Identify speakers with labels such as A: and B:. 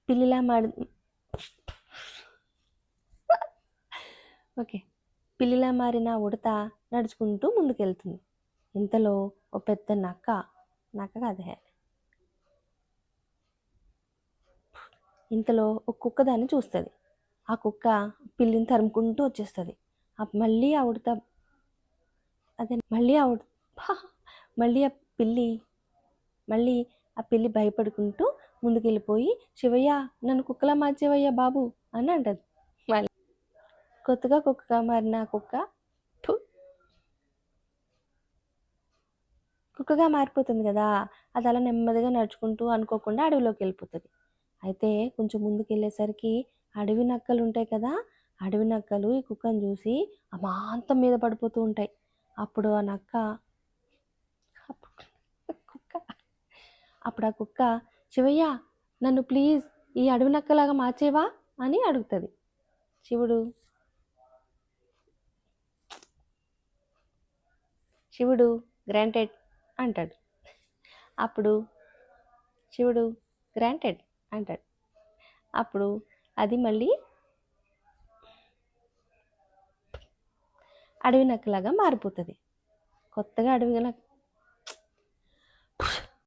A: పిల్లిలా మారి ఓకే. పిల్లిలా మారిన ఉడత నడుచుకుంటూ ముందుకెళ్తుంది. ఇంతలో ఓ పెద్ద నక్క నక్క కాదే ఇంతలో ఒక కుక్క దాన్ని చూస్తుంది. ఆ కుక్క పిల్లిని తరుముకుంటూ వచ్చేస్తుంది. మళ్ళీ ఆ ఉడత అదే మళ్ళీ ఆ పిల్లి భయపడుకుంటూ ముందుకెళ్ళిపోయి, శివయ్య నన్ను కుక్కలా మార్చేవయ్యా బాబు అని అంటది. మళ్ళీ కొత్తగా కుక్కగా మారిన కుక్క కుక్కగా మారిపోతుంది కదా, అది అలా నెమ్మదిగా నడుచుకుంటూ అనుకోకుండా అడవిలోకి వెళ్ళిపోతుంది. అయితే కొంచెం ముందుకు వెళ్ళేసరికి అడవి నక్కలు ఉంటాయి కదా, అడవి నక్కలు ఈ కుక్కను చూసి అమాంతం మీద పడిపోతూ ఉంటాయి. అప్పుడు ఆ కుక్క శివయ్య నన్ను ప్లీజ్ ఈ అడవి నక్కలాగా మార్చేవా అని అడుగుతుంది. శివుడు గ్రాంటెడ్ అంటాడు. అప్పుడు శివుడు గ్రాంటెడ్ అంటాడు. అప్పుడు అది మళ్ళీ అడవి నక్కలాగా మారిపోతుంది. కొత్తగా